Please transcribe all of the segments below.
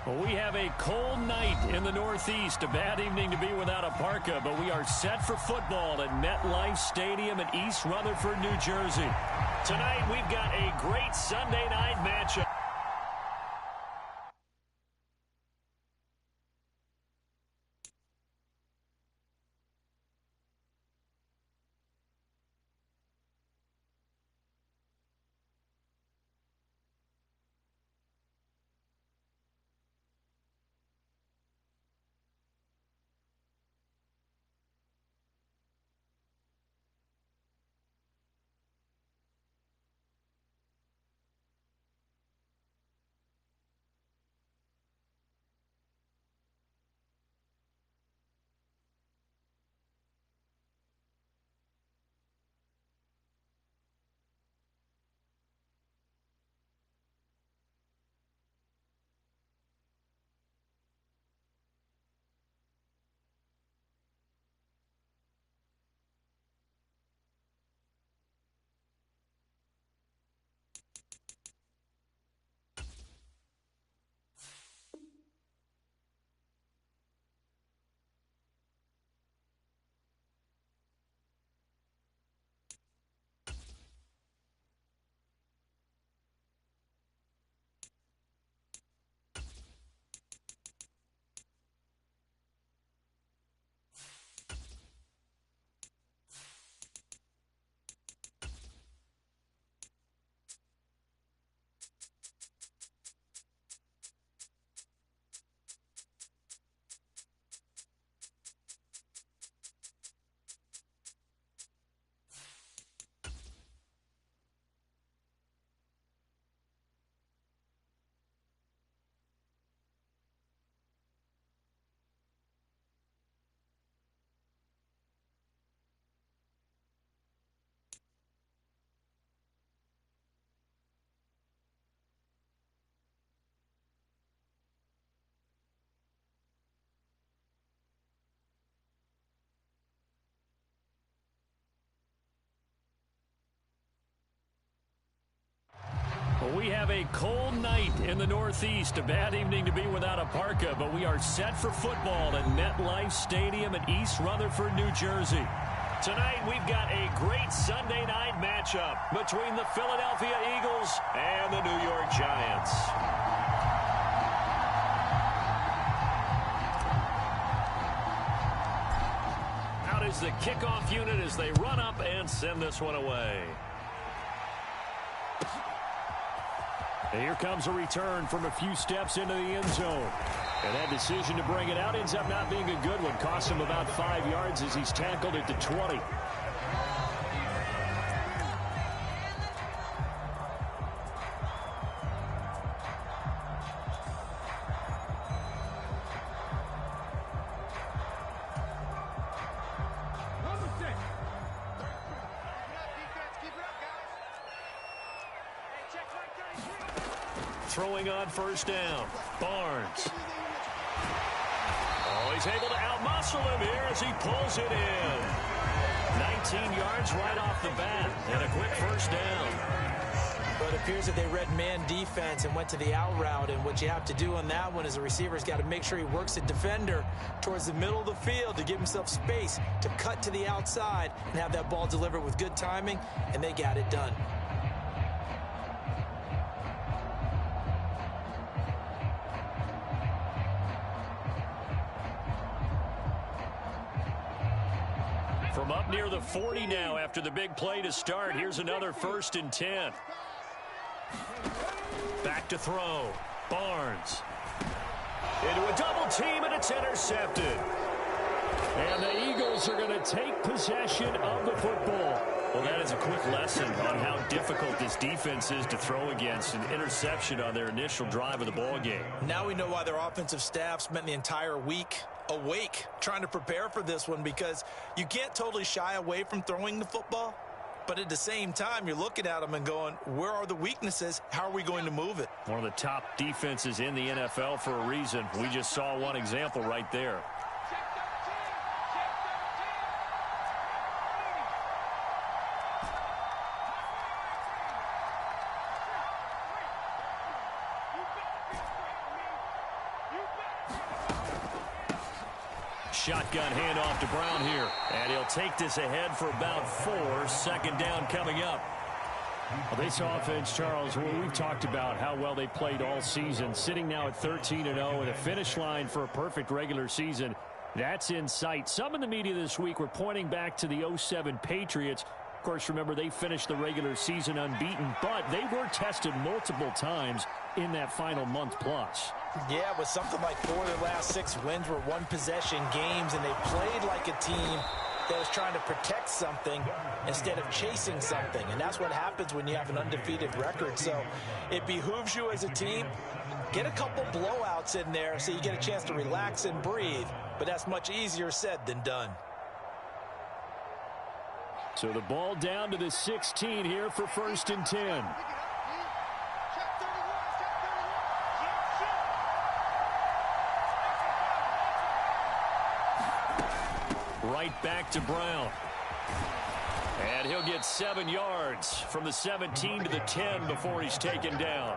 Well, we have a cold night in the Northeast. A bad evening to be without a parka, but we are set for football at MetLife Stadium in East Rutherford, New Jersey. Tonight, we've got a great Sunday night matchup. We have a cold night in the Northeast. A bad evening to be without a parka, but we are set for football at MetLife Stadium in East Rutherford, New Jersey. Tonight, we've got a great Sunday night matchup between the Philadelphia Eagles and the New York Giants. Out is the kickoff unit as they run up and send this one away. Here comes a return from a few steps into the end zone. And that decision to bring it out ends up not being a good one. Costs him about 5 yards as he's tackled at the 20. Throwing on first down, Barnes. Oh, he's able to outmuscle him here as he pulls it in. 19 yards right off the bat, and a quick first down. Well, it appears that they read man defense and went to the out route, and what you have to do on that one is the receiver's got to make sure he works the defender towards the middle of the field to give himself space to cut to the outside and have that ball delivered with good timing, and they got it done. From up near the 40 now after the big play to start. Here's another 1st and 10. Back to throw. Barnes. Into a double team, and it's intercepted. And the Eagles are going to take possession of the football. Well, that is a quick lesson on how difficult this defense is to throw against. An interception on their initial drive of the ball game. Now we know why their offensive staff spent the entire week awake trying to prepare for this one, because you can't totally shy away from throwing the football, but at the same time you're looking at them and going, where are the weaknesses? How are we going to move it? One of the top defenses in the NFL for a reason. We just saw one example right there. shotgun handoff to Brown here. And he'll take this ahead for about 4. Second down coming up. Well, this offense, Charles, we've talked about how well they played all season, sitting now at 13-0 and a finish line for a perfect regular season. That's in sight. Some in the media this week were pointing back to the 2007 Patriots. Of course, remember, they finished the regular season unbeaten, but they were tested multiple times in that final month plus. Yeah, with something like 4 of their last 6 wins were one-possession games, and they played like a team that was trying to protect something instead of chasing something. And that's what happens when you have an undefeated record. So it behooves you as a team, get a couple blowouts in there so you get a chance to relax and breathe. But that's much easier said than done. So the ball down to the 16 here for 1st and 10. Right back to Brown. And he'll get 7 yards from the 17 to the 10 before he's taken down.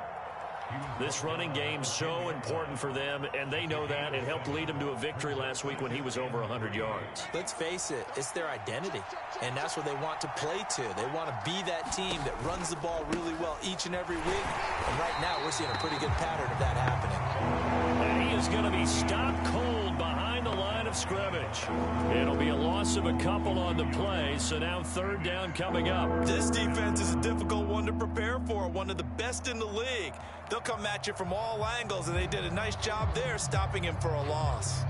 This running game so important for them, and they know that. It helped lead them to a victory last week when he was over 100 yards. Let's face it, it's their identity, and that's what they want to play to. They want to be that team that runs the ball really well each and every week, and right now we're seeing a pretty good pattern of that happening. And he is going to be stopped cold behind the line of scrimmage. It'll be a loss of a couple on the play, so now 3rd down coming up. This defense is a difficult one to prepare for, one of the best in the league. They'll come at you from all angles, and they did a nice job there stopping him for a loss.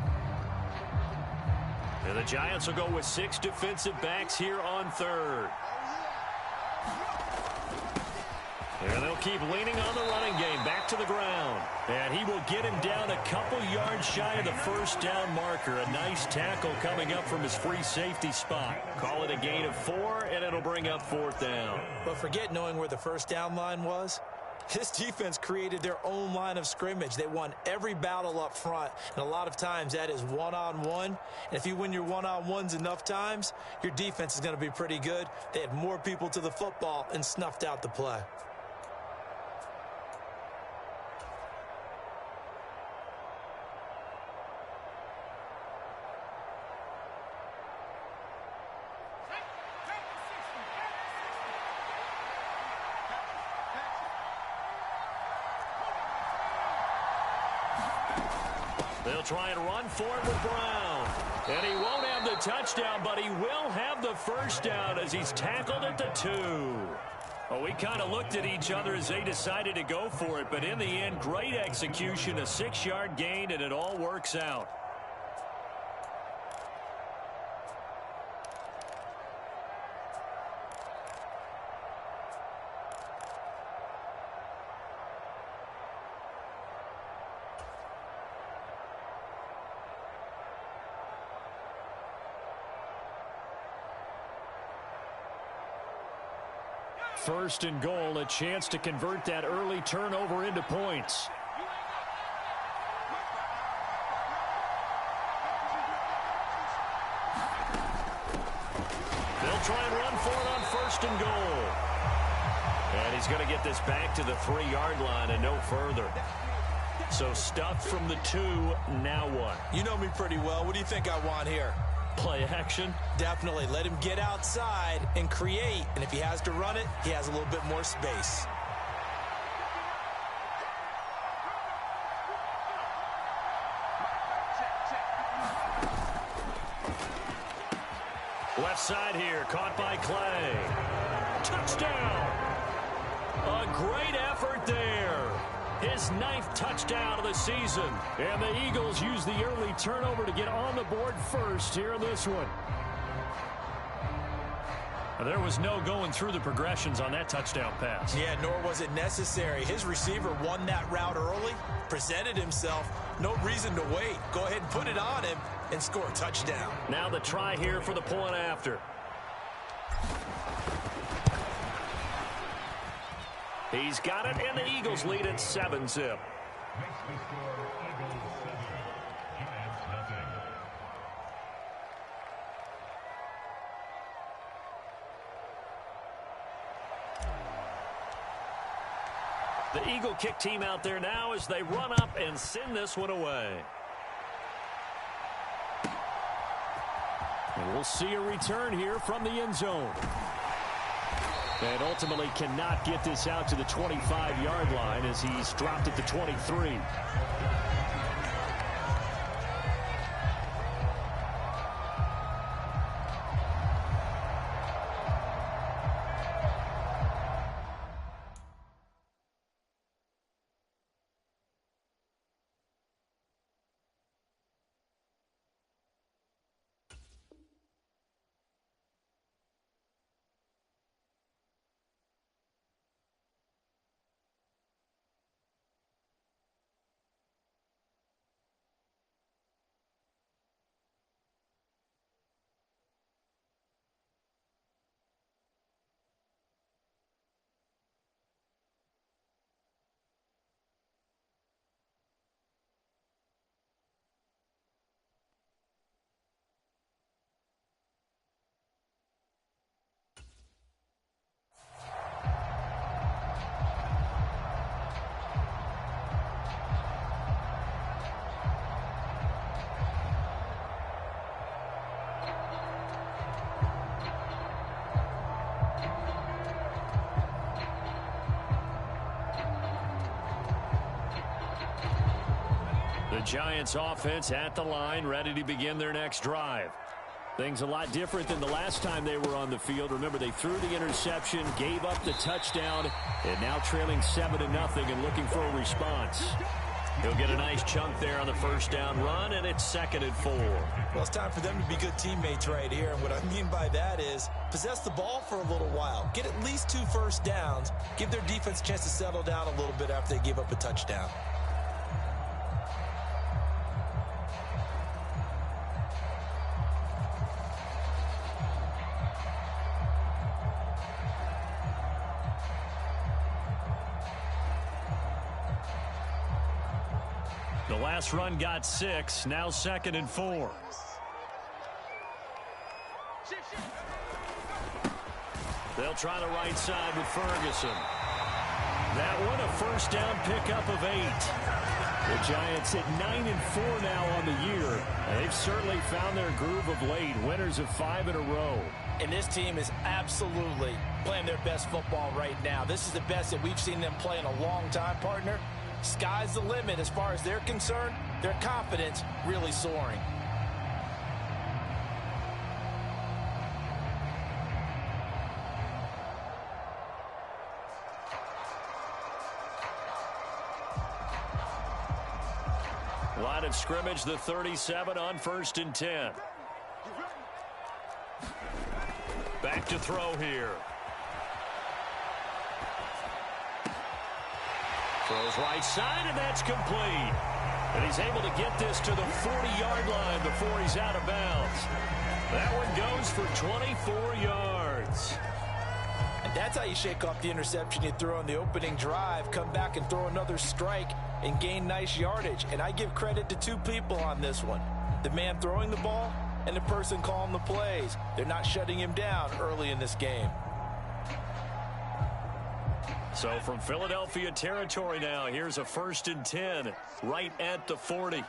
And the Giants will go with 6 defensive backs here on 3rd. And they'll keep leaning on the running game back to the ground. And he will get him down a couple yards shy of the 1st down marker. A nice tackle coming up from his free safety spot. Call it a gain of 4, and it'll bring up 4th down. But forget knowing where the 1st down line was. This defense created their own line of scrimmage. They won every battle up front, and a lot of times that is one-on-one. And if you win your one-on-ones enough times, your defense is going to be pretty good. They had more people to the football and snuffed out the play. They'll try and run for it with Brown. And he won't have the touchdown, but he will have the 1st down as he's tackled at the 2. Well, we kind of looked at each other as they decided to go for it, but in the end, great execution, a 6-yard gain, and it all works out. First and goal, a chance to convert that early turnover into points. They'll try and run for it on 1st and goal. And he's going to get this back to the 3-yard line and no further. So stuffed from the 2, now what? You know me pretty well. What do you think I want here? Play action? Definitely. Let him get outside and create. And if he has to run it, he has a little bit more space. Left side here, caught by Clay. Touchdown! A great effort there. His 9th touchdown of the season. And the Eagles use the early turnover to get on the board first here in this one. There was no going through the progressions on that touchdown pass. Yeah, nor was it necessary. His receiver won that route early, presented himself. No reason to wait. Go ahead and put it on him and score a touchdown. Now the try here for the point after. He's got it, and the Eagles lead at 7-zip. The Eagle kick team out there now as they run up and send this one away. And we'll see a return here from the end zone. And ultimately cannot get this out to the 25-yard line as he's dropped at the 23. The Giants offense at the line, ready to begin their next drive. Things a lot different than the last time they were on the field. Remember, they threw the interception, gave up the touchdown, and now trailing 7-0 and looking for a response. He'll get a nice chunk there on the first down run, and it's 2nd and 4. Well, it's time for them to be good teammates right here. And what I mean by that is possess the ball for a little while. Get at least 2 first downs. Give their defense a chance to settle down a little bit after they give up a touchdown. The last run got 6, now 2nd and 4. They'll try the right side with Ferguson. That one a first down pickup of 8. The Giants at 9-4 now on the year. And they've certainly found their groove of late. Winners of 5 in a row. And this team is absolutely playing their best football right now. This is the best that we've seen them play in a long time, partner. Sky's the limit as far as they're concerned. Their confidence really soaring. Line of scrimmage, the 37 on 1st and 10. Back to throw here. Throws right side, and that's complete. And he's able to get this to the 40-yard line before he's out of bounds. That one goes for 24 yards. And that's how you shake off the interception you threw on the opening drive, come back and throw another strike and gain nice yardage. And I give credit to 2 people on this one. The man throwing the ball and the person calling the plays. They're not shutting him down early in this game. So from Philadelphia territory now, here's a 1st and 10 right at the 40.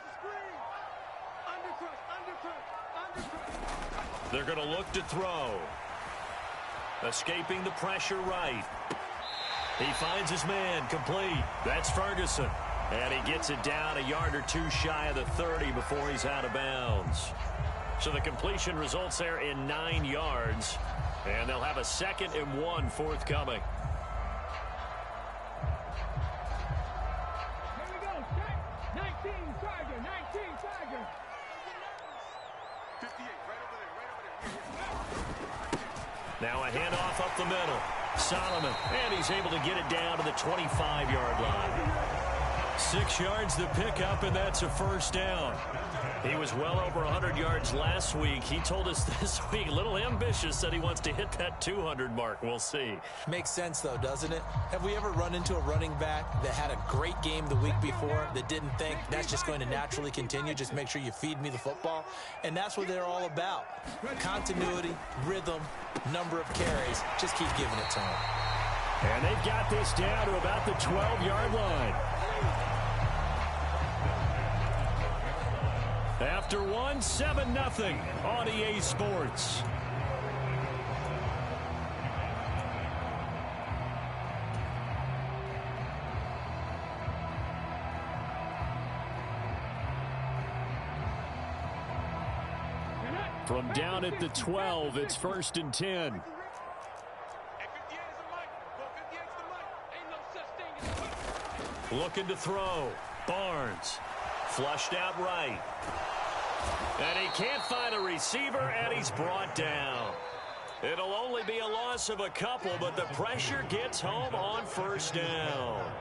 They're going to look to throw. Escaping the pressure right. He finds his man complete. That's Ferguson. And he gets it down a yard or 2 shy of the 30 before he's out of bounds. So the completion results there in 9 yards. And they'll have a 2nd and 1 forthcoming. Now a handoff up the middle. Solomon, and he's able to get it down to the 25-yard line. 6 yards to pick up, and that's a first down. He was well over 100 yards last week. He told us this week, a little ambitious, that he wants to hit that 200 mark. We'll see. Makes sense, though, doesn't it? Have we ever run into a running back that had a great game the week before that didn't think that's just going to naturally continue? Just make sure you feed me the football. And that's what they're all about. Continuity, rhythm, number of carries. Just keep giving it to them. And they've got this down to about the 12-yard line. After one, 7-0 on EA Sports. From down at the 12, it's 1st and 10. Looking to throw. Barnes. Flushed out right. And he can't find a receiver, and he's brought down. It'll only be a loss of a couple, but the pressure gets home on 1st down.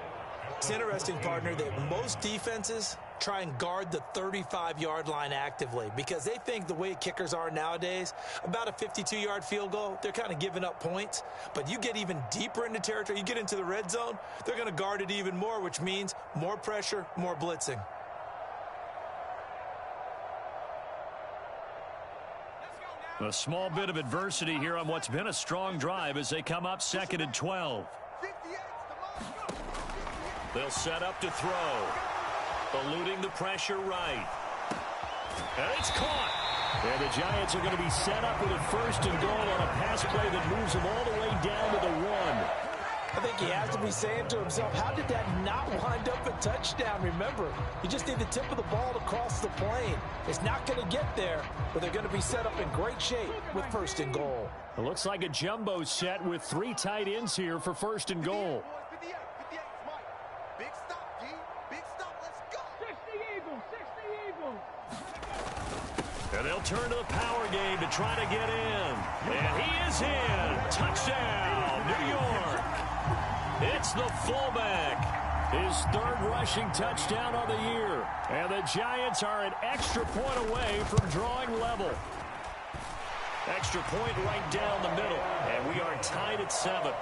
It's interesting, partner, that most defenses try and guard the 35-yard line actively because they think the way kickers are nowadays, about a 52-yard field goal, they're kind of giving up points. But you get even deeper into territory, you get into the red zone, they're going to guard it even more, which means more pressure, more blitzing. A small bit of adversity here on what's been a strong drive as they come up 2nd and 12. They'll set up to throw. Eluding the pressure right. And it's caught. And the Giants are going to be set up with a 1st and goal on a pass play that moves them all the way down to the 1. I think he has to be saying to himself, how did that not wind up a touchdown? Remember, you just need the tip of the ball to cross the plane. It's not going to get there, but they're going to be set up in great shape with 1st and goal. It looks like a jumbo set with 3 tight ends here for 1st and goal. Big stop, D. Big stop. Let's go. 60 Eagles. And they'll turn to the power game to try to get in. And he is in. Touchdown, New York. It's the fullback. His 3rd rushing touchdown on the year. And the Giants are an extra point away from drawing level. Extra point right down the middle. And we are tied at 7.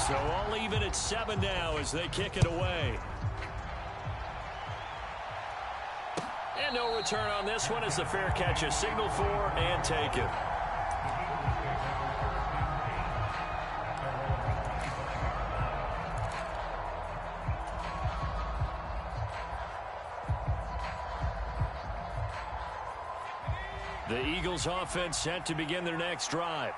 So all even at 7 now as they kick it away. And no return on this one as the fair catch is signaled for and taken. The Eagles offense set to begin their next drive.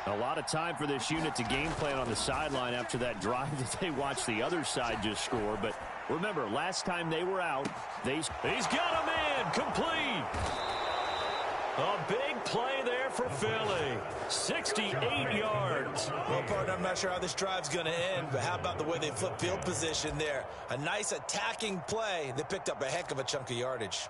A lot of time for this unit to game plan on the sideline after that drive that they watched the other side just score. But remember, last time they were out, he's got a man complete. A big play there for Philly. 68 yards. Well, partner, I'm not sure how this drive's going to end, but how about the way they flip field position there? A nice attacking play. They picked up a heck of a chunk of yardage.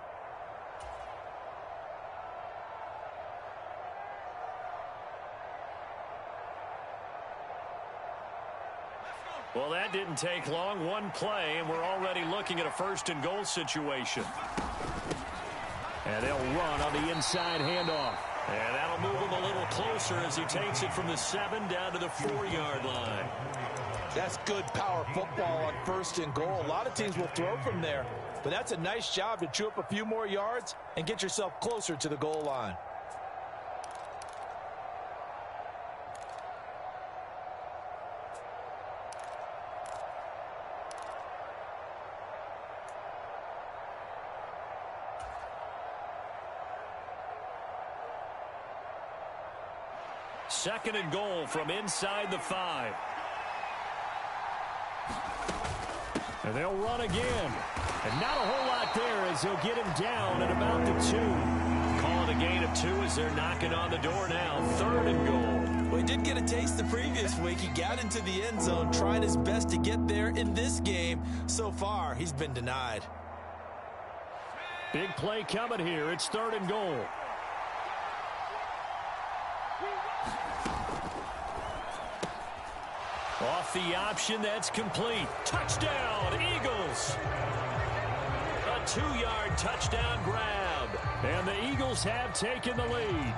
Well, that didn't take long. One play, and we're already looking at a 1st and goal situation. And they'll run on the inside handoff. And that'll move him a little closer as he takes it from the 7 down to the 4-yard line. That's good power football on 1st and goal. A lot of teams will throw from there, but that's a nice job to chew up a few more yards and get yourself closer to the goal line. Second and goal from inside the 5. And they'll run again. And not a whole lot there as they'll get him down at about the 2. Calling a gain of 2 as they're knocking on the door now. 3rd and goal. Well, he did get a taste the previous week. He got into the end zone, trying his best to get there in this game. So far, he's been denied. Big play coming here. It's 3rd and goal. Off the option, that's complete. Touchdown, Eagles. A 2-yard touchdown grab. And the Eagles have taken the lead.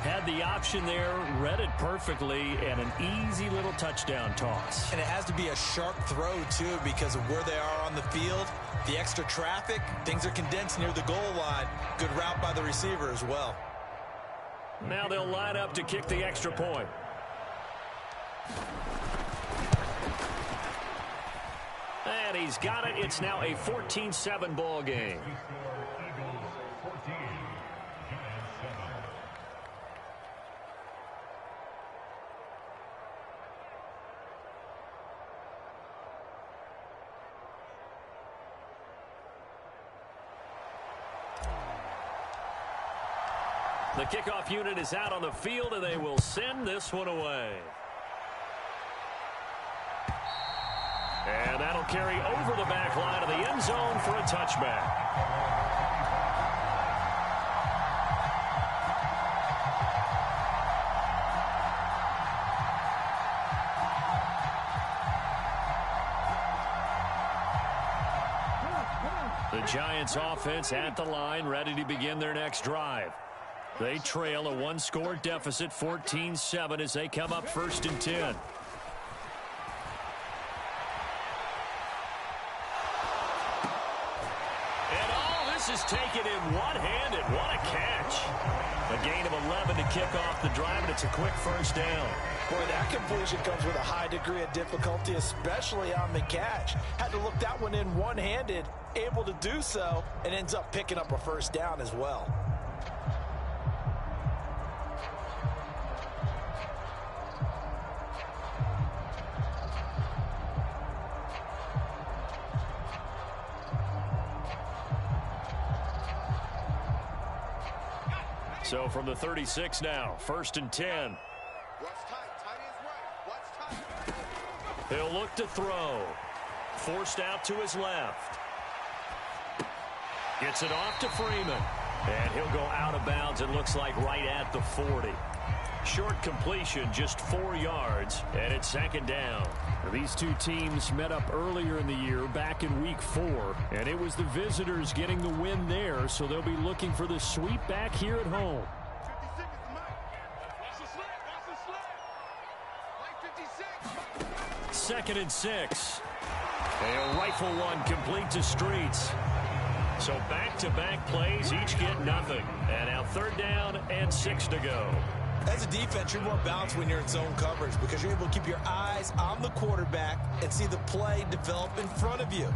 Had the option there, read it perfectly, and an easy little touchdown toss. And it has to be a sharp throw, too, because of where they are on the field. The extra traffic, things are condensed near the goal line. Good route by the receiver as well. Now they'll line up to kick the extra point. And he's got it. It's now a 14-7 ball game. The kickoff unit is out on the field, and they will send this one away. And that'll carry over the back line of the end zone for a touchback. The Giants offense at the line, ready to begin their next drive. They trail a one-score deficit, 14-7, as they come up 1st and 10. And all this is taken in one-handed. What a catch. A gain of 11 to kick off the drive, and it's a quick first down. Boy, that completion comes with a high degree of difficulty, especially on the catch. Had to look that one in one-handed, able to do so, and ends up picking up a first down as well. So from the 36 now, 1st and 10. He'll look to throw. Forced out to his left. Gets it off to Freeman. And he'll go out of bounds, it looks like, right at the 40. Short completion, just 4 yards, and it's 2nd down. These two teams met up earlier in the year, back in week 4, and it was the visitors getting the win there, so they'll be looking for the sweep back here at home. 2nd and 6. They'll rifle one complete to Streets. So back-to-back plays, each get nothing. And now 3rd down and 6 to go. As a defense, you're more balanced when you're in zone coverage because you're able to keep your eyes on the quarterback and see the play develop in front of you.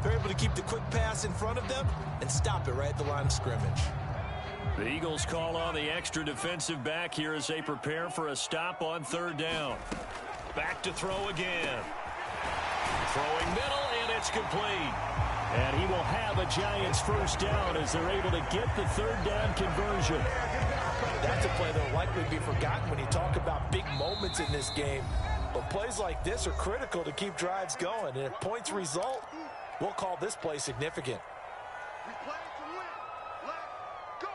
They're able to keep the quick pass in front of them and stop it right at the line of scrimmage. The Eagles call on the extra defensive back here as they prepare for a stop on 3rd down. Back to throw again. Throwing middle, and it's complete. And he will have a Giants first down as they're able to get the 3rd down conversion. That's a play that will likely be forgotten when you talk about big moments in this game. But plays like this are critical to keep drives going. And if points result, we'll call this play significant. We play to win. Let's go.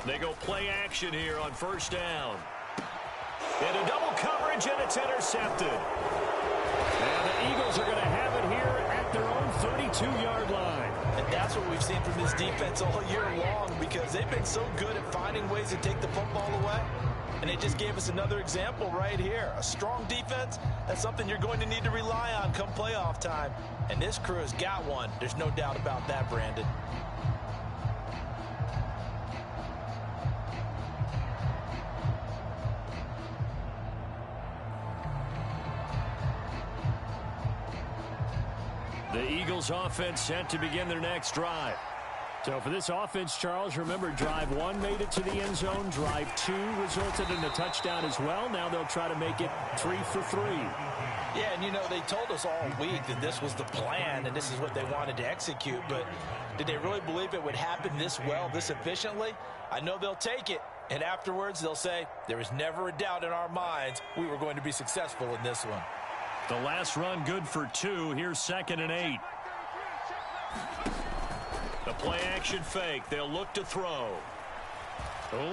They go play action here on 1st down. Into double coverage, and it's intercepted. And the Eagles are going to have it here at their own 32-yard line. And that's what we've seen from this defense all year long because they've been so good at finding ways to take the football away. And they just gave us another example right here. A strong defense, that's something you're going to need to rely on come playoff time. And this crew has got one. There's no doubt about that, Brandon. The Eagles offense set to begin their next drive. So for this offense, Charles, remember drive 1 made it to the end zone. Drive 2 resulted in a touchdown as well. Now they'll try to make it 3 for 3. Yeah, and you know, they told us all week that this was the plan and this is what they wanted to execute. But did they really believe it would happen this well, this efficiently? I know they'll take it. And afterwards, they'll say, there was never a doubt in our minds we were going to be successful in this one. The last run good for 2. Here's 2nd and 8. The play action fake. They'll look to throw.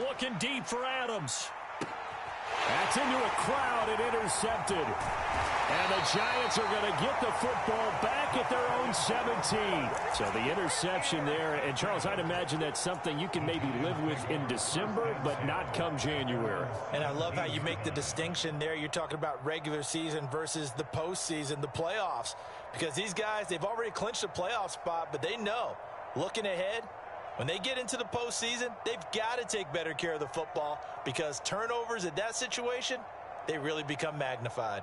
Looking deep for Adams. That's into a crowd and intercepted. And the Giants are going to get the football back at their own 17. So the interception there. And, Charles, I'd imagine that's something you can maybe live with in December, but not come January. And I love how you make the distinction there. You're talking about regular season versus the postseason, the playoffs. Because these guys, they've already clinched a playoff spot, but they know, looking ahead, when they get into the postseason, they've got to take better care of the football because turnovers at that situation, they really become magnified.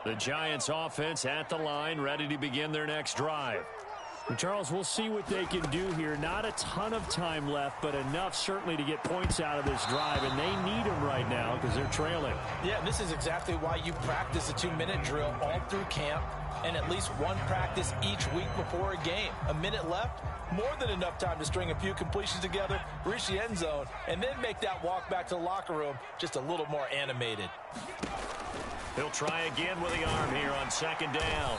The Giants offense at the line, ready to begin their next drive. And Charles, we'll see what they can do here. Not a ton of time left, but enough certainly to get points out of this drive, and they need them right now because they're trailing. Yeah, this is exactly why you practice a 2-minute drill all through camp and at least one practice each week before a game. A minute left, more than enough time to string a few completions together, reach the end zone, and then make that walk back to the locker room just a little more animated. He'll try again with the arm here on second down.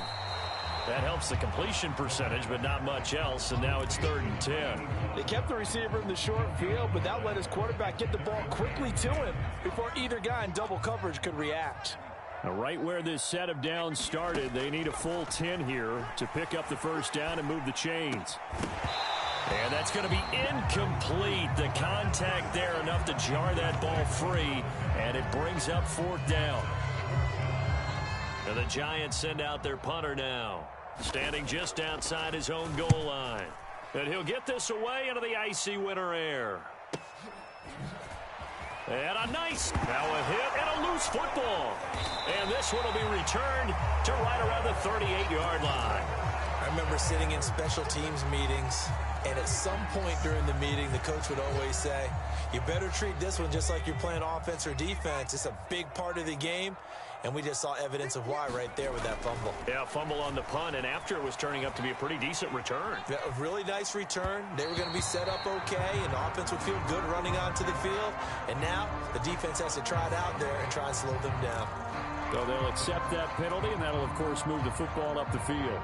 That helps the completion percentage, but not much else, and now it's 3rd and 10. They kept the receiver in the short field, but that let his quarterback get the ball quickly to him before either guy in double coverage could react. Now, right where this set of downs started, they need a full 10 here to pick up the first down and move the chains. And that's going to be incomplete. The contact there enough to jar that ball free, and it brings up 4th down. And the Giants send out their punter now, standing just outside his own goal line. And he'll get this away into the icy winter air. And a nice, now a hit and a loose football. And this one will be returned to right around the 38-yard line. I remember sitting in special teams meetings, and at some point during the meeting, the coach would always say, you better treat this one just like you're playing offense or defense. It's a big part of the game. And we just saw evidence of why right there with that fumble. Yeah, fumble on the punt, and after it was turning up to be a pretty decent return. Yeah, a really nice return. They were going to be set up okay, and the offense would feel good running onto the field. And now the defense has to try it out there and try and slow them down. So they'll accept that penalty, and that'll, of course, move the football up the field.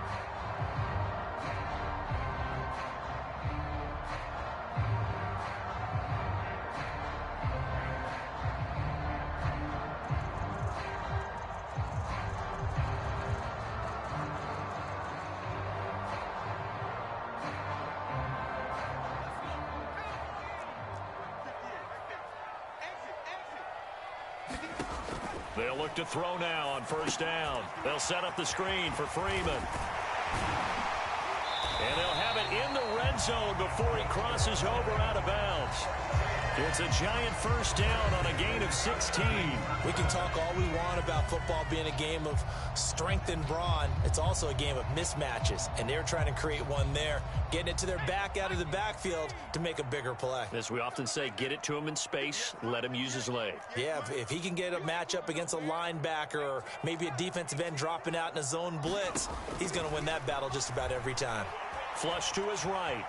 They'll look to throw now on first down. They'll set up the screen for Freeman. And they'll have it in the red zone before he crosses over out of bounds. It's a Giant first down on a gain of 16. We can talk all we want about football being a game of strength and brawn. It's also a game of mismatches, and they're trying to create one there, getting it to their back out of the backfield to make a bigger play. As we often say, get it to him in space, let him use his leg. Yeah, if he can get a matchup against a linebacker or maybe a defensive end dropping out in a zone blitz, he's going to win that battle just about every time. Flush to his right.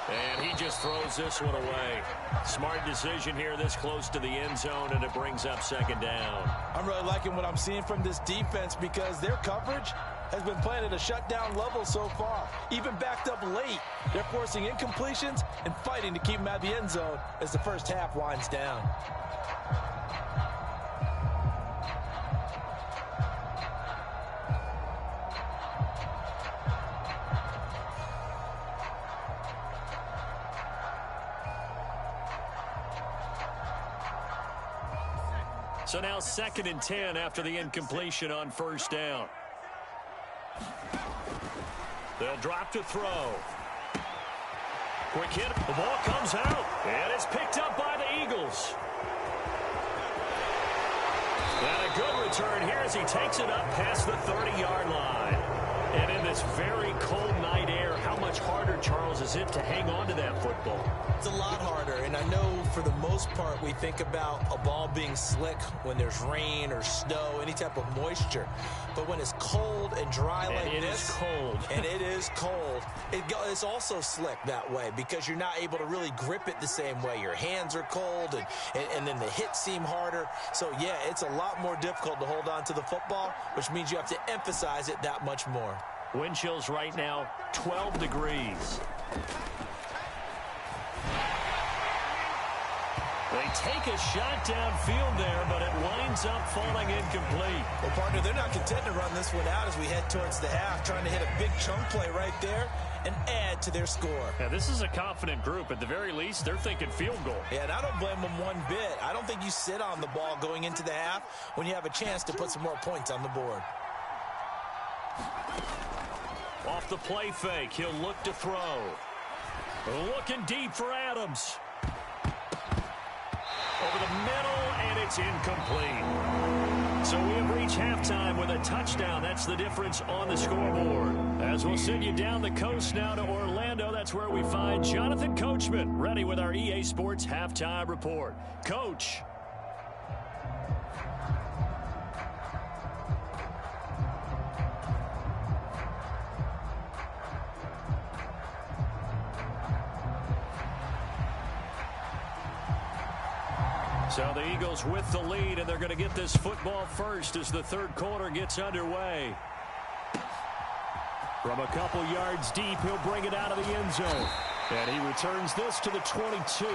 And he just throws this one away. Smart decision here this close to the end zone, and it brings up second down. I'm really liking what I'm seeing from this defense because their coverage has been playing at a shutdown level so far. Even backed up late, they're forcing incompletions and fighting to keep them out of the end zone as the first half winds down. So now 2nd and 10 after the incompletion on first down. They'll drop to throw. Quick hit. The ball comes out. And it's picked up by the Eagles. And a good return here as he takes it up past the 30-yard line. And in this very cold night air, how much harder, Charles, is it to hang on to that football? It's a lot harder, and I know for the most part we think about a ball being slick when there's rain or snow, any type of moisture. But when it's cold and dry like this, it is cold. And it is cold, it's also slick that way because you're not able to really grip it the same way. Your hands are cold, and then the hits seem harder. So, yeah, it's a lot more difficult to hold on to the football, which means you have to emphasize it that much more. Wind chills right now, 12 degrees. They take a shot downfield there, but it winds up falling incomplete. Well, partner, they're not content to run this one out as we head towards the half, trying to hit a big chunk play right there and add to their score. Yeah, this is a confident group. At the very least, they're thinking field goal. Yeah, and I don't blame them one bit. I don't think you sit on the ball going into the half when you have a chance to put some more points on the board. Off the play fake, he'll look to throw. Looking deep for Adams. Over the middle, and it's incomplete. So we have reached halftime with a touchdown. That's the difference on the scoreboard. As we'll send you down the coast now to Orlando, that's where we find Jonathan Coachman, ready with our EA Sports Halftime Report. Coach. So the Eagles with the lead, and they're going to get this football first as the third quarter gets underway. From a couple yards deep, he'll bring it out of the end zone. And he returns this to the 22.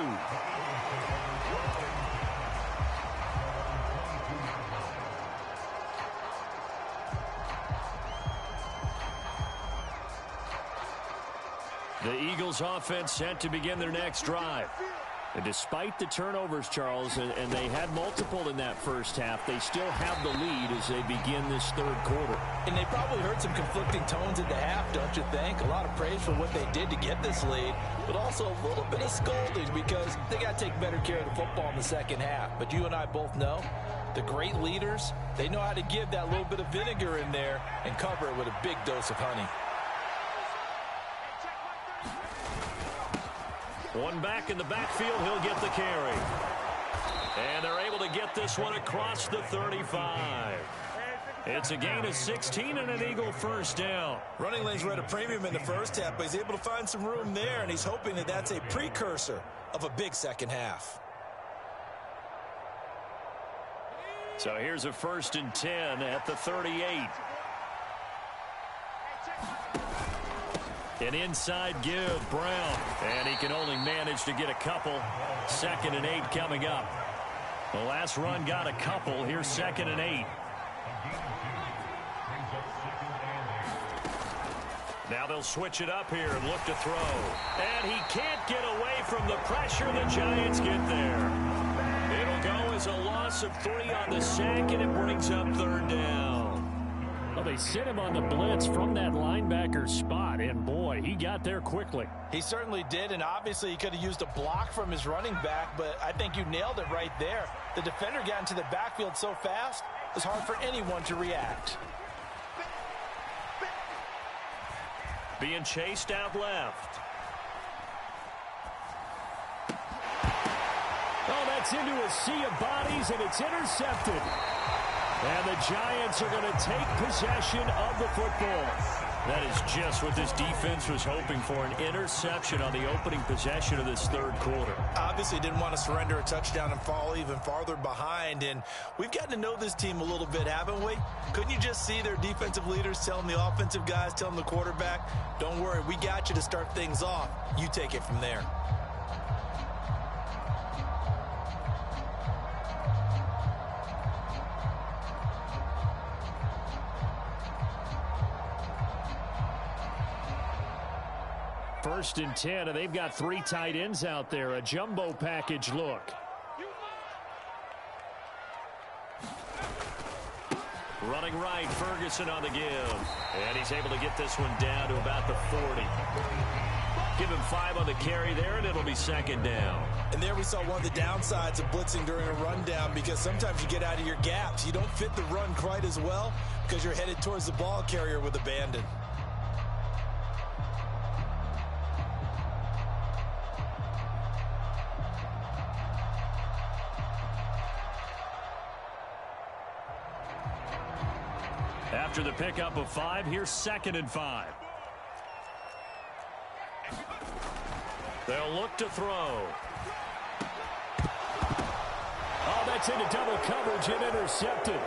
The Eagles offense set to begin their next drive. And despite the turnovers, Charles, and they had multiple in that first half, they still have the lead as they begin this third quarter. And they probably heard some conflicting tones at the half, don't you think? A lot of praise for what they did to get this lead, but also a little bit of scolding because they got to take better care of the football in the second half. But you and I both know the great leaders, they know how to give that little bit of vinegar in there and cover it with a big dose of honey. One back in the backfield, he'll get the carry. And they're able to get this one across the 35. It's a gain of 16 and an Eagle first down. Running lanes were at a premium in the first half, but he's able to find some room there, and he's hoping that that's a precursor of a big second half. So here's a 1st and 10 at the 38. An inside give, Brown. And he can only manage to get a couple. 2nd and 8 coming up. The last run got a couple. Here's 2nd and 8. Now they'll switch it up here and look to throw. And he can't get away from the pressure. The Giants get there. It'll go as a loss of 3 on the sack, and it brings up 3rd down. Well, they sent him on the blitz from that linebacker spot, and boy, he got there quickly. He certainly did, and obviously he could have used a block from his running back, but I think you nailed it right there. The defender got into the backfield so fast, it was hard for anyone to react. Being chased out left. Oh, that's into a sea of bodies, and it's intercepted. And the Giants are going to take possession of the football. That is just what this defense was hoping for, an interception on the opening possession of this third quarter. Obviously didn't want to surrender a touchdown and fall even farther behind, and we've gotten to know this team a little bit, haven't we? Couldn't you just see their defensive leaders telling the offensive guys, telling the quarterback, don't worry, we got you to start things off. You take it from there. First and 10, and they've got 3 tight ends out there. A jumbo package look. Running right, Ferguson on the give. And he's able to get this one down to about the 40. Give him 5 on the carry there, and it'll be 2nd down. And there we saw one of the downsides of blitzing during a rundown, because sometimes you get out of your gaps. You don't fit the run quite as well because you're headed towards the ball carrier with abandon. After the pickup of 5, here's 2nd and 5. They'll look to throw. Oh, that's into double coverage and intercepted.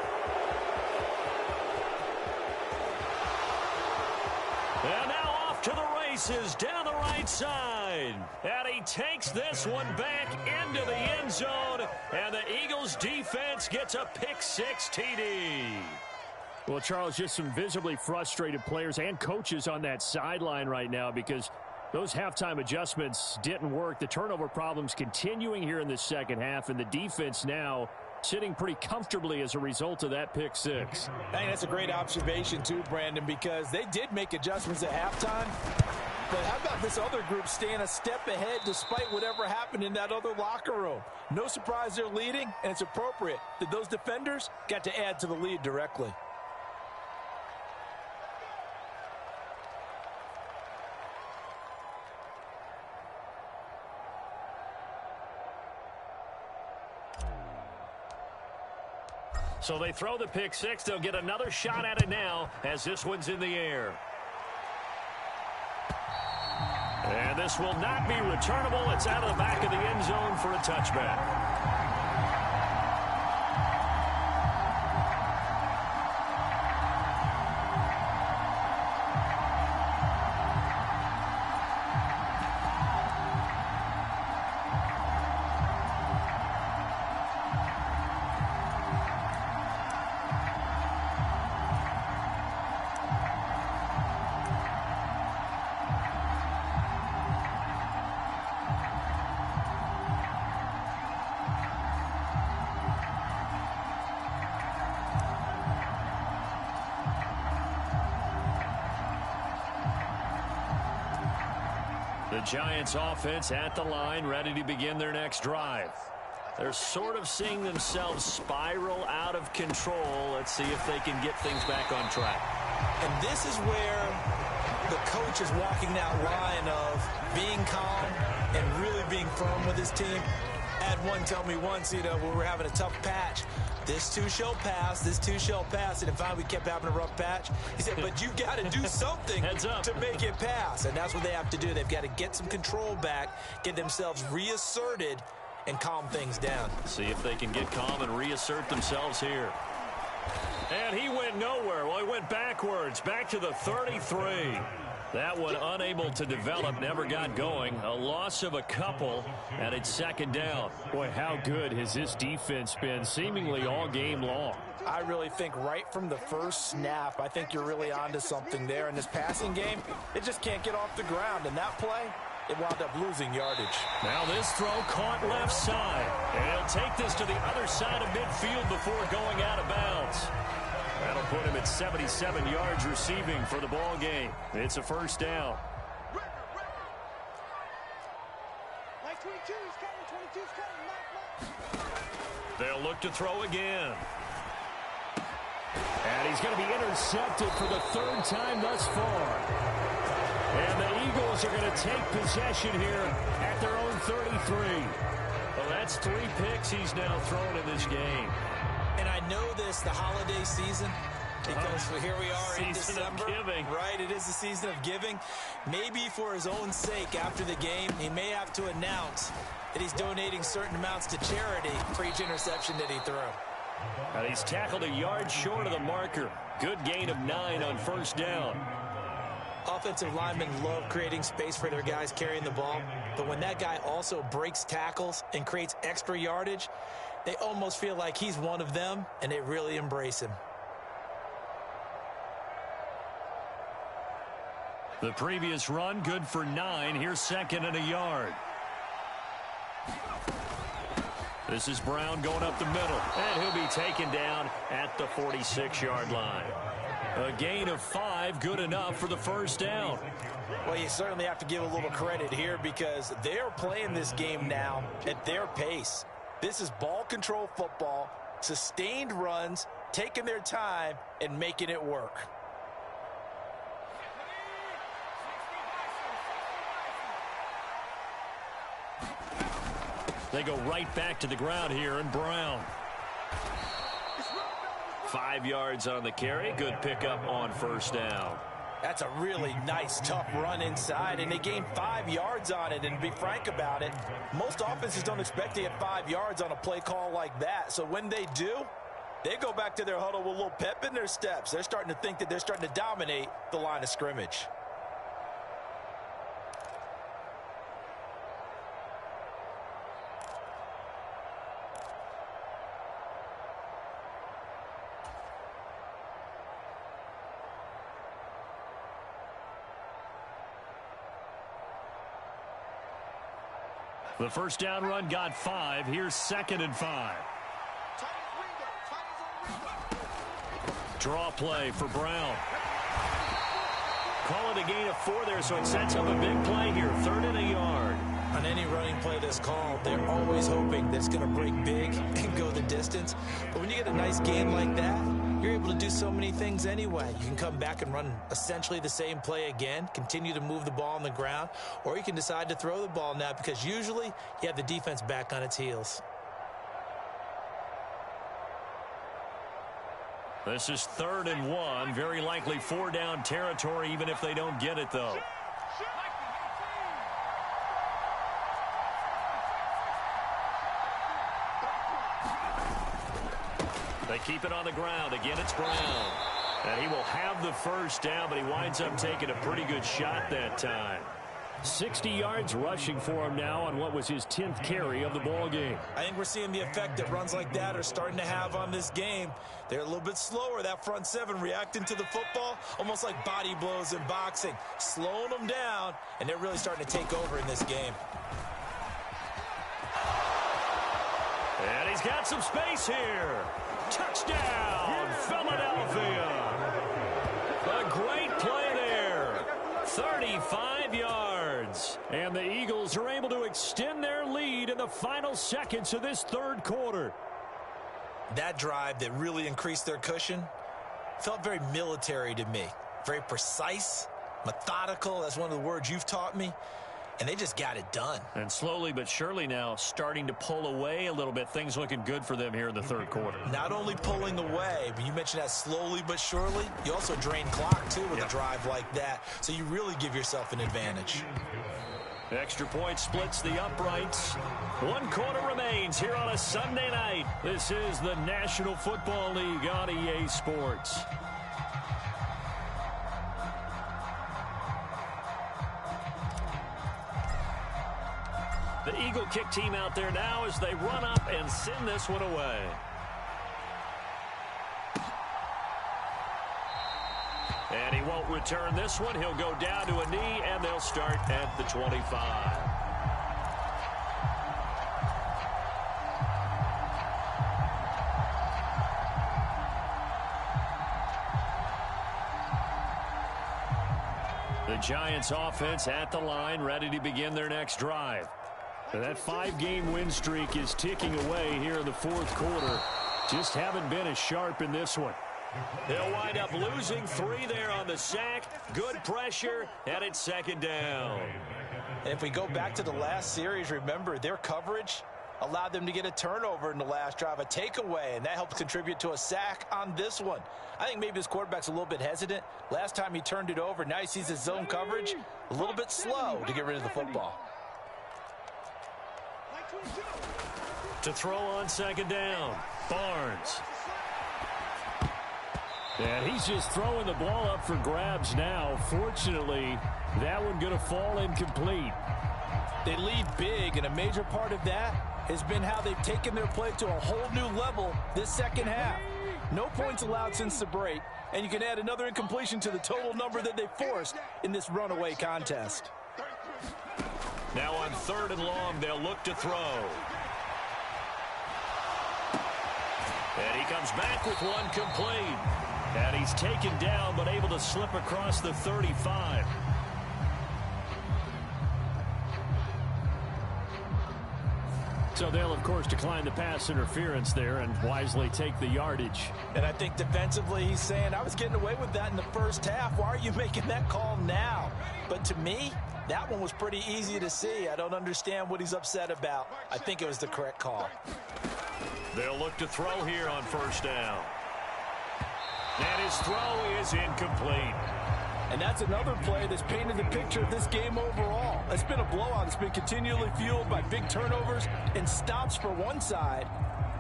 And now off to the races down the right side. line. And he takes this one back into the end zone. And the Eagles defense gets a pick-6 TD. Well, Charles, just some visibly frustrated players and coaches on that sideline right now because those halftime adjustments didn't work. The turnover problems continuing here in the second half, and the defense now sitting pretty comfortably as a result of that pick-6. I think that's a great observation too, Brandon, because they did make adjustments at halftime. But how about this other group staying a step ahead despite whatever happened in that other locker room? No surprise they're leading, and it's appropriate that those defenders got to add to the lead directly. So they throw the pick-6. They'll get another shot at it now as this one's in the air. And this will not be returnable. It's out of the back of the end zone for a touchback. The Giants offense at the line, ready to begin their next drive. They're sort of seeing themselves spiral out of control. Let's see if they can get things back on track. And this is where the coach is walking that line of being calm and really being firm with his team. Had one tell me once, when we were having a tough patch, this too shall pass, this too shall pass. And if we kept having a rough patch, he said, but you got to do something to make it pass. And that's what they have to do. They've got to get some control back, get themselves reasserted, and calm things down. See if they can get calm and reassert themselves here. And he went nowhere. Well, he went backwards, back to the 33. That one unable to develop, never got going. A loss of a couple, and it's second down. Boy, how good has this defense been seemingly all game long? I really think right from the first snap, I think you're really onto something there. In this passing game, it just can't get off the ground. And that play, it wound up losing yardage. Now this throw caught left side. And he'll take this to the other side of midfield before going out of bounds. That'll put him at 77 yards receiving for the ball game. It's a first down. They'll look to throw again. And he's going to be intercepted for the third time thus far. And the Eagles are going to take possession here at their own 33. Well, that's 3 picks he's now thrown in this game. And I know this, the holiday season, because here we are in December. Right, it is the season of giving. Maybe for his own sake after the game, he may have to announce that he's donating certain amounts to charity for each interception that he threw. And he's tackled a yard short of the marker. Good gain of 9 on first down. Offensive linemen love creating space for their guys carrying the ball. But when that guy also breaks tackles and creates extra yardage, they almost feel like he's one of them, and they really embrace him. The previous run, good for 9. Here's second and a yard. This is Brown going up the middle, and he'll be taken down at the 46-yard line. A gain of 5, good enough for the first down. Well, you certainly have to give a little credit here because they're playing this game now at their pace. This is ball control football, sustained runs, taking their time, and making it work. They go right back to the ground here, and Brown. 5 yards on the carry. Good pickup on first down. That's a really nice, tough run inside, and they gained 5 yards on it. And to be frank about it, most offenses don't expect to get 5 yards on a play call like that. So when they do, they go back to their huddle with a little pep in their steps. They're starting to think that they're starting to dominate the line of scrimmage. The first down run got 5. Here's 2nd and 5. Draw play for Brown. Call it a gain of 4 there, so it sets up a big play here. 3rd and a yard. On any running play that's called, they're always hoping that it's going to break big and go the distance. But when you get a nice game like that, you're able to do so many things anyway. You can come back and run essentially the same play again, continue to move the ball on the ground, or you can decide to throw the ball now because usually you have the defense back on its heels. This is 3rd and 1. Very likely 4-down territory, even if they don't get it, though. They keep it on the ground. Again, it's Brown. And he will have the first down, but he winds up taking a pretty good shot that time. 60 yards rushing for him now on what was his 10th carry of the ball game. I think we're seeing the effect that runs like that are starting to have on this game. They're a little bit slower, that front 7 reacting to the football, almost like body blows in boxing, slowing them down, and they're really starting to take over in this game. And he's got some space here. Touchdown, Philadelphia. A great play there. 35 yards. And the Eagles are able to extend their lead in the final seconds of this 3rd quarter. That drive that really increased their cushion felt very military to me. Very precise, methodical. That's one of the words you've taught me. And they just got it done. And slowly but surely now starting to pull away a little bit. Things looking good for them here in the 3rd quarter. Not only pulling away, but you mentioned that slowly but surely. You also drain clock, too, with a drive like that. So you really give yourself an advantage. Extra point splits the uprights. 1 quarter remains here on a Sunday night. This is the National Football League on EA Sports. The Eagle kick team out there now as they run up and send this one away. And he won't return this one. He'll go down to a knee, and they'll start at the 25. The Giants offense at the line, ready to begin their next drive. That 5-game win streak is ticking away here in the 4th quarter. Just haven't been as sharp in this one. They'll wind up losing 3 there on the sack. Good pressure, and it's 2nd down. And if we go back to the last series, remember, their coverage allowed them to get a turnover in the last drive, a takeaway, and that helped contribute to a sack on this one. I think maybe this quarterback's a little bit hesitant. Last time he turned it over, now he sees his zone coverage a little bit slow to get rid of the football. To throw on 2nd down, Barnes. And he's just throwing the ball up for grabs now. Fortunately, that one going to fall incomplete. They lead big, and a major part of that has been how they've taken their play to a whole new level this second half. No points allowed since the break, and you can add another incompletion to the total number that they forced in this runaway contest. Now on 3rd and long, they'll look to throw. And he comes back with one complete. And he's taken down, but able to slip across the 35. So they'll, of course, decline the pass interference there and wisely take the yardage. And I think defensively he's saying, I was getting away with that in the first half. Why are you making that call now? But to me, that one was pretty easy to see. I don't understand what he's upset about. I think it was the correct call. They'll look to throw here on 1st down. And his throw is incomplete. And that's another play that's painted the picture of this game overall. It's been a blowout. It's been continually fueled by big turnovers and stops for one side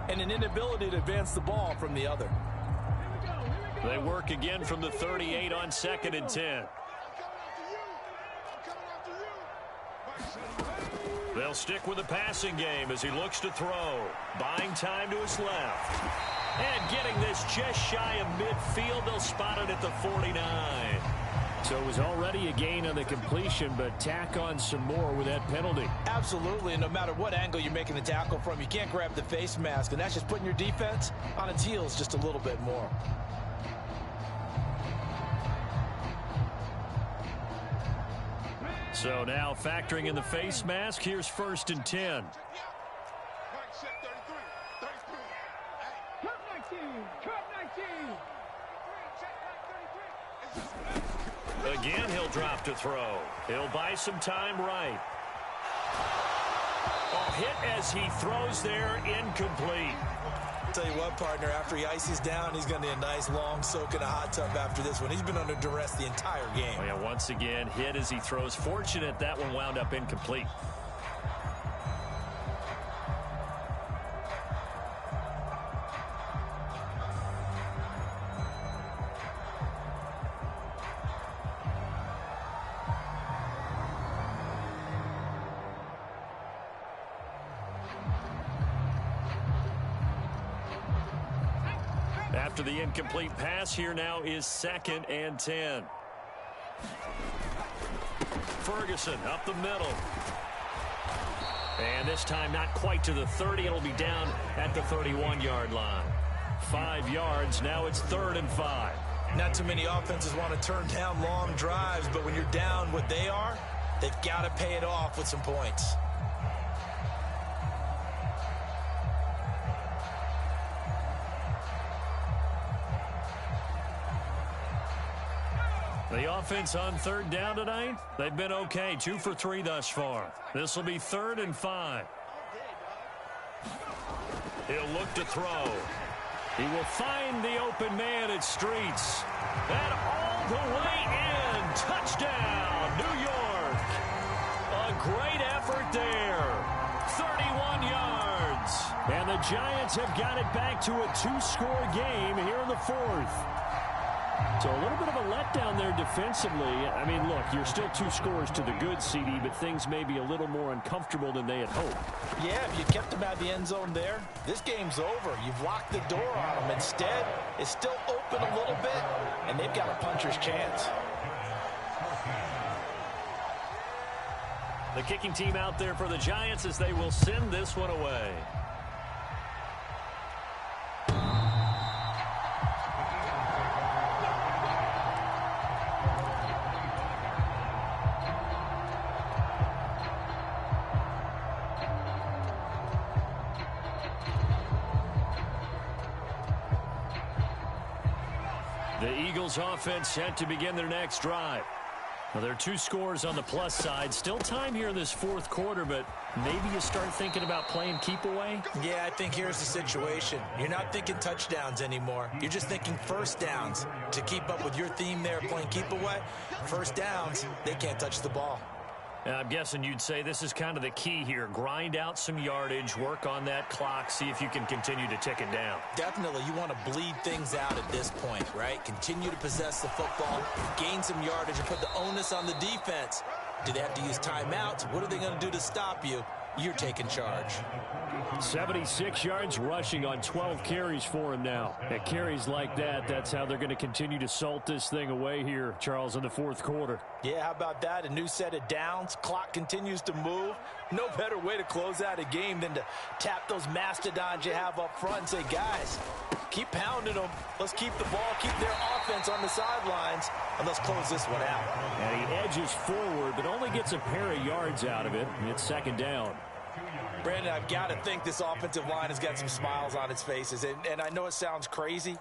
and an inability to advance the ball from the other. They work again from the 38 on 2nd and 10. They'll stick with the passing game as he looks to throw. Buying time to his left. And getting this just shy of midfield. They'll spot it at the 49. So it was already a gain on the completion, but tack on some more with that penalty. Absolutely, and no matter what angle you're making the tackle from, you can't grab the face mask, and that's just putting your defense on its heels just a little bit more. So now factoring in the face mask, here's 1st and 10. Again, he'll drop to throw. He'll buy some time right. Hit as he throws there, incomplete. Tell you what, partner, after he ices down, he's going to need a nice long soak in a hot tub after this one. He's been under duress the entire game. Oh, yeah, once again, hit as he throws. Fortunate that one wound up incomplete. After the incomplete pass, here now is 2nd and 10. Ferguson up the middle. And this time not quite to the 30. It'll be down at the 31-yard line. 5 yards. Now it's 3rd and 5. Not too many offenses want to turn down long drives, but when you're down what they are, they've got to pay it off with some points. The offense on 3rd down tonight, they've been okay. 2 for 3 thus far. This will be 3rd and 5. He'll look to throw. He will find the open man at Streets. And all the way in. Touchdown, New York. A great effort there. 31 yards. And the Giants have got it back to a 2-score game here in the 4th. So a little bit of a letdown there defensively. I mean, look, you're still 2 scores to the good, CD, but things may be a little more uncomfortable than they had hoped. Yeah, if you kept them out of the end zone there, this game's over. You've locked the door on them. Instead, it's still open a little bit, and they've got a puncher's chance. The kicking team out there for the Giants as they will send this one away. The Eagles offense set to begin their next drive. Well, there are 2 scores on the plus side. Still time here in this 4th quarter, but maybe you start thinking about playing keep away? Yeah, I think here's the situation. You're not thinking touchdowns anymore. You're just thinking 1st downs. To keep up with your theme there, playing keep away, 1st downs, they can't touch the ball. I'm guessing you'd say this is kind of the key here. Grind out some yardage, work on that clock, see if you can continue to tick it down. Definitely, you want to bleed things out at this point, right? Continue to possess the football, gain some yardage, and put the onus on the defense. Do they have to use timeouts? What are they going to do to stop you? You're taking charge. 76 yards rushing on 12 carries for him now. At carries like that, that's how they're going to continue to salt this thing away here, Charles, in the 4th quarter. Yeah, how about that? A new set of downs. Clock continues to move. No better way to close out a game than to tap those mastodons you have up front and say, guys, keep pounding them. Let's keep the ball, keep their offense on the sidelines, and let's close this one out. And he edges forward, but only gets a pair of yards out of it, and it's 2nd down. Brandon, I've got to think this offensive line has got some smiles on its faces. And I know it sounds crazy,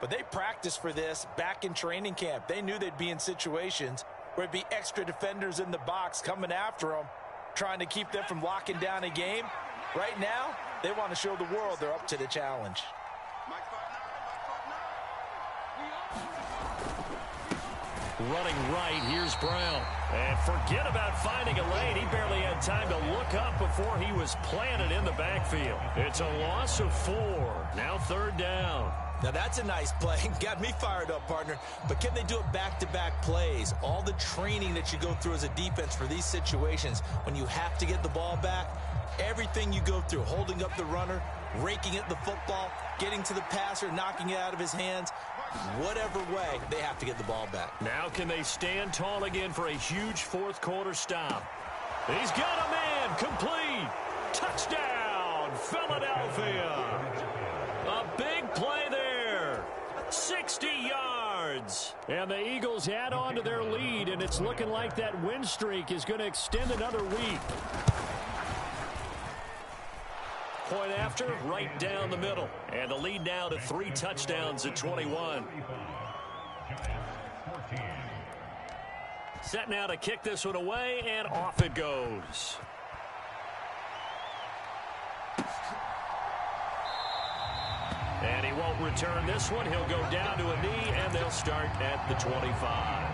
but they practiced for this back in training camp. They knew they'd be in situations where it'd be extra defenders in the box coming after them, trying to keep them from locking down a game. Right now, they want to show the world they're up to the challenge. Running right, here's Brown. And forget about finding a lane. He barely had time to look up before he was planted in the backfield. It's a loss of 4. Now 3rd down. Now that's a nice play. Got me fired up, partner. But can they do it back-to-back plays? All the training that you go through as a defense for these situations, when you have to get the ball back, everything you go through, holding up the runner, raking at the football, getting to the passer, knocking it out of his hands, Whatever way, they have to get the ball back. Now can they stand tall again for a huge fourth quarter stop? He's got a man. Complete. Touchdown, Philadelphia. A big play there. 60 yards. And the Eagles add on to their lead, and it's looking like that win streak is going to extend another week. Point after, right down the middle. And the lead now to 3 touchdowns at 21. Set now to kick this one away, and off it goes. And he won't return this one. He'll go down to a knee, and they'll start at the 25.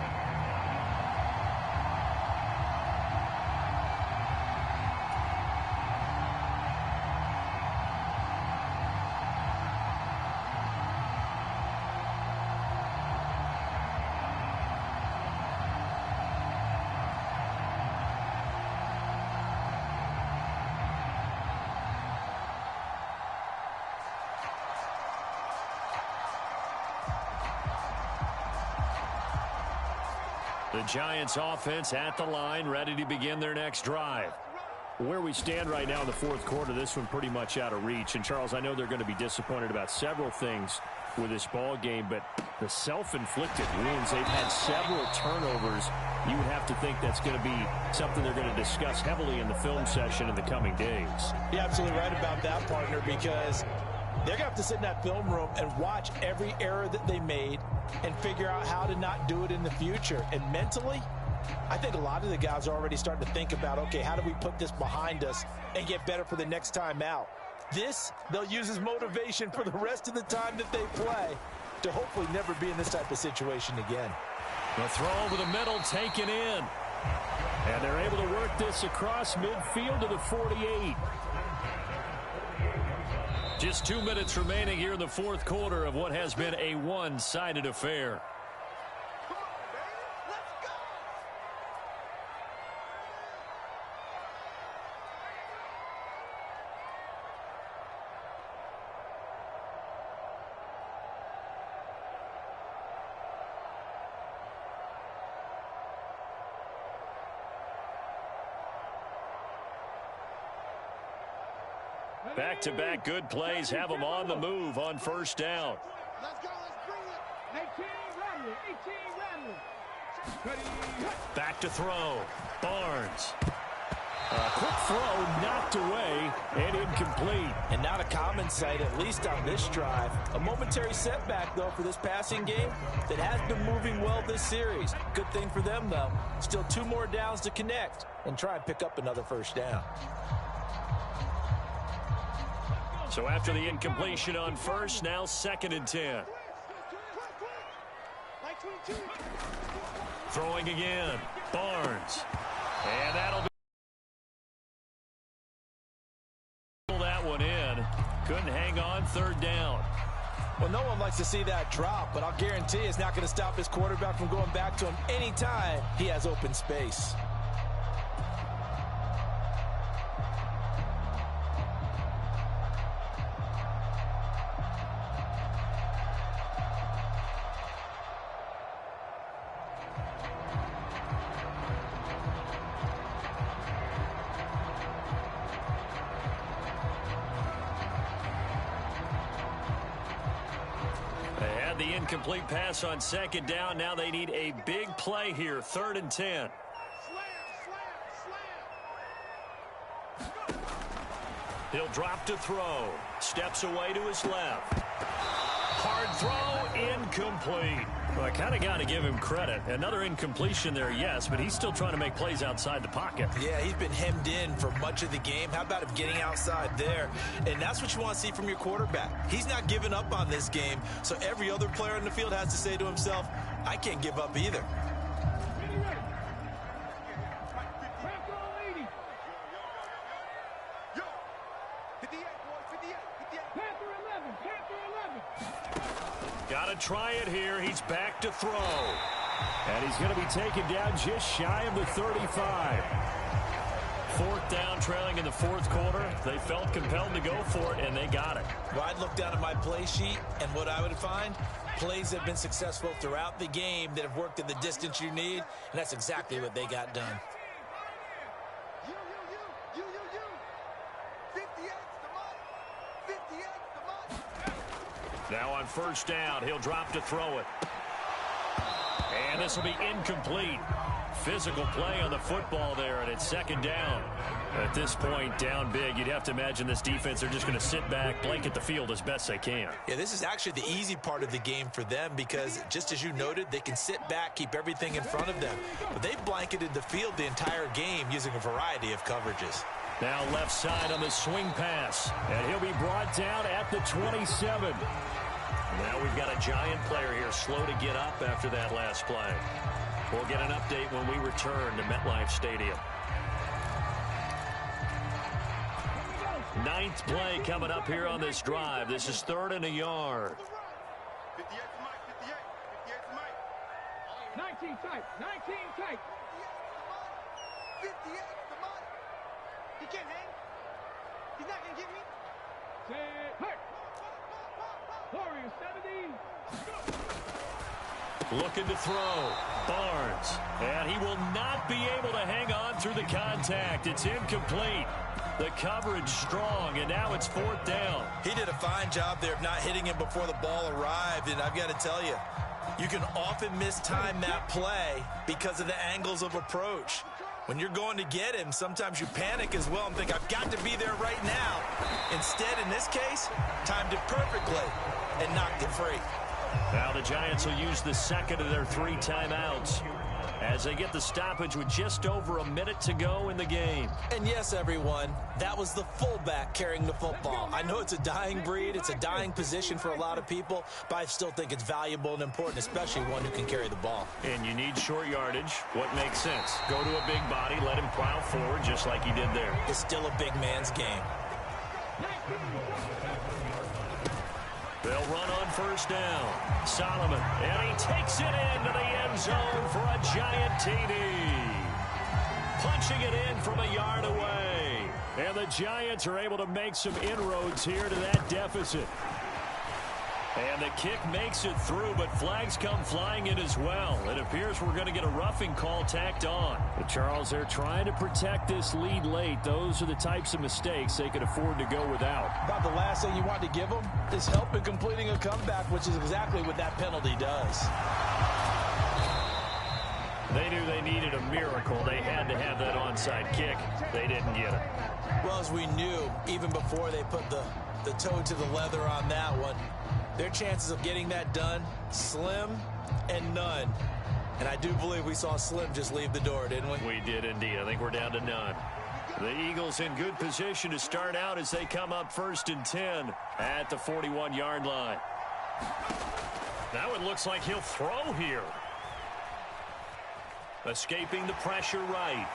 The Giants offense at the line, ready to begin their next drive. Where we stand right now in the fourth quarter, this one pretty much out of reach. And, Charles, I know they're going to be disappointed about several things with this ball game, but the self-inflicted wounds, they've had several turnovers. You would have to think that's going to be something they're going to discuss heavily in the film session in the coming days. You're absolutely right about that, partner, because they're going to have to sit in that film room and watch every error that they made and figure out how to not do it in the future. And mentally, I think a lot of the guys are already starting to think about, okay, how do we put this behind us and get better for the next time out? This, they'll use as motivation for the rest of the time that they play to hopefully never be in this type of situation again. The throw over the middle taken in. And they're able to work this across midfield to the 48. Just 2 minutes remaining here in the fourth quarter of what has been a one-sided affair. Back-to-back good plays have them on the move on first down. Let's go, let's bring it. 18 Rattler. Back to throw. Barnes. A quick throw knocked away and incomplete. And not a common sight, at least on this drive. A momentary setback, though, for this passing game that has been moving well this series. Good thing for them, though. Still 2 more downs to connect and try and pick up another first down. So after the incompletion on first, now 2nd and 10. Throwing again. Barnes. And that'll be that one in. Couldn't hang on, 3rd down. Well, no one likes to see that drop, but I'll guarantee it's not going to stop his quarterback from going back to him anytime he has open space. The incomplete pass on 2nd down. Now they need a big play here. 3rd and 10. He'll drop to throw. Steps away to his left. Hard throw, incomplete. Well, I kind of got to give him credit. Another incompletion there, yes, but he's still trying to make plays outside the pocket. Yeah, he's been hemmed in for much of the game. How about him getting outside there? And that's what you want to see from your quarterback. He's not giving up on this game, so every other player in the field has to say to himself, I can't give up either. Got to try it here. He's back to throw. And he's going to be taken down just shy of the 35. 4th down, trailing in the 4th quarter. They felt compelled to go for it, and they got it. Well, I'd look down at my play sheet, and what I would find, plays that have been successful throughout the game that have worked in the distance you need, and that's exactly what they got done. Now on 1st down, he'll drop to throw it. And this will be incomplete. Physical play on the football there, and it's 2nd down. At this point, down big, you'd have to imagine this defense, they're just going to sit back, blanket the field as best they can. Yeah, this is actually the easy part of the game for them because, just as you noted, they can sit back, keep everything in front of them. But they've blanketed the field the entire game using a variety of coverages. Now left side on the swing pass, and he'll be brought down at the 27. Now we've got a Giant player here slow to get up after that last play. We'll get an update when we return to MetLife Stadium. 9th play coming up here on this drive. This is 3rd and a yard. 19 tight. 19 tight. 58 to Mike. He can't hang. He's not going to get me. Set. Hurt. Warriors 70. Looking to throw. Barnes. And he will not be able to hang on through the contact. It's incomplete. The coverage strong, and now it's 4th down. He did a fine job there of not hitting him before the ball arrived, and I've got to tell you, you can often mistime that play because of the angles of approach. When you're going to get him, sometimes you panic as well and think, I've got to be there right now. Instead, in this case, timed it perfectly and knocked it free. Now the Giants will use the 2nd of their 3 timeouts as they get the stoppage with just over a minute to go in the game. And yes, everyone, that was the fullback carrying the football. I know it's a dying breed, it's a dying position for a lot of people, but I still think it's valuable and important, especially one who can carry the ball. And you need short yardage. What makes sense? Go to a big body, let him plow forward just like he did there. It's still a big man's game. They'll run on 1st down. Solomon, and he takes it into the end zone for a Giant TD. Punching it in from a yard away. And the Giants are able to make some inroads here to that deficit. And the kick makes it through, but flags come flying in as well. It appears we're going to get a roughing call tacked on. But Charles, they're trying to protect this lead late. Those are the types of mistakes they could afford to go without. About the last thing you want to give them is help in completing a comeback, which is exactly what that penalty does. They knew they needed a miracle. They had to have that onside kick. They didn't get it. Well, as we knew, even before they put the toe to the leather on that one, their chances of getting that done, slim and none. And I do believe we saw Slim just leave the door, didn't we? We did indeed. I think we're down to none. The Eagles in good position to start out as they come up 1st and 10 at the 41-yard line. Now it looks like he'll throw here. Escaping the pressure right.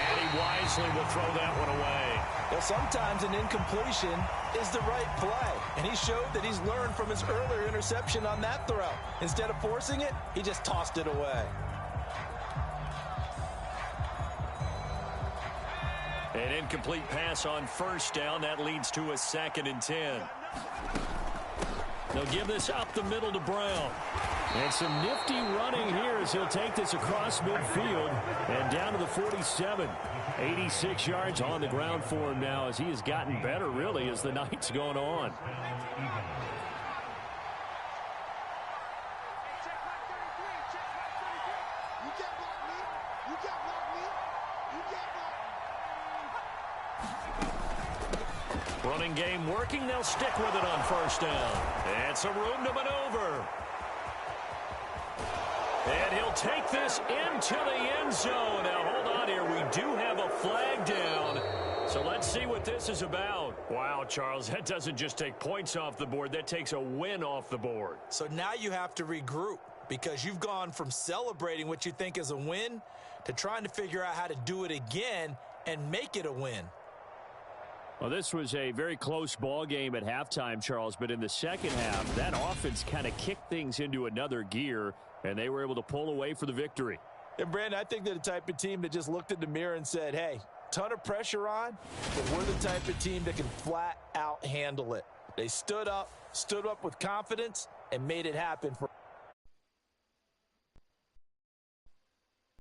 And he wisely will throw that one away. Well, sometimes an incompletion is the right play. And he showed that he's learned from his earlier interception on that throw. Instead of forcing it, he just tossed it away. An incomplete pass on 1st down. That leads to a 2nd and 10. They'll give this up the middle to Brown. And some nifty running here as he'll take this across midfield and down to the 47. 86 yards on the ground for him now as he has gotten better, really, as the night's gone on. Running game working. They'll stick with it on 1st down. And some room to maneuver. And he'll take this into the end zone. Now, hold on here. We do have a flag down. So let's see what this is about. Wow, Charles, that doesn't just take points off the board. That takes a win off the board. So now you have to regroup because you've gone from celebrating what you think is a win to trying to figure out how to do it again and make it a win. Well, this was a very close ball game at halftime, Charles, but in the second half, that offense kind of kicked things into another gear, and they were able to pull away for the victory. And, Brandon, I think they're the type of team that just looked in the mirror and said, hey, ton of pressure on, but we're the type of team that can flat out handle it. They stood up with confidence, and made it happen for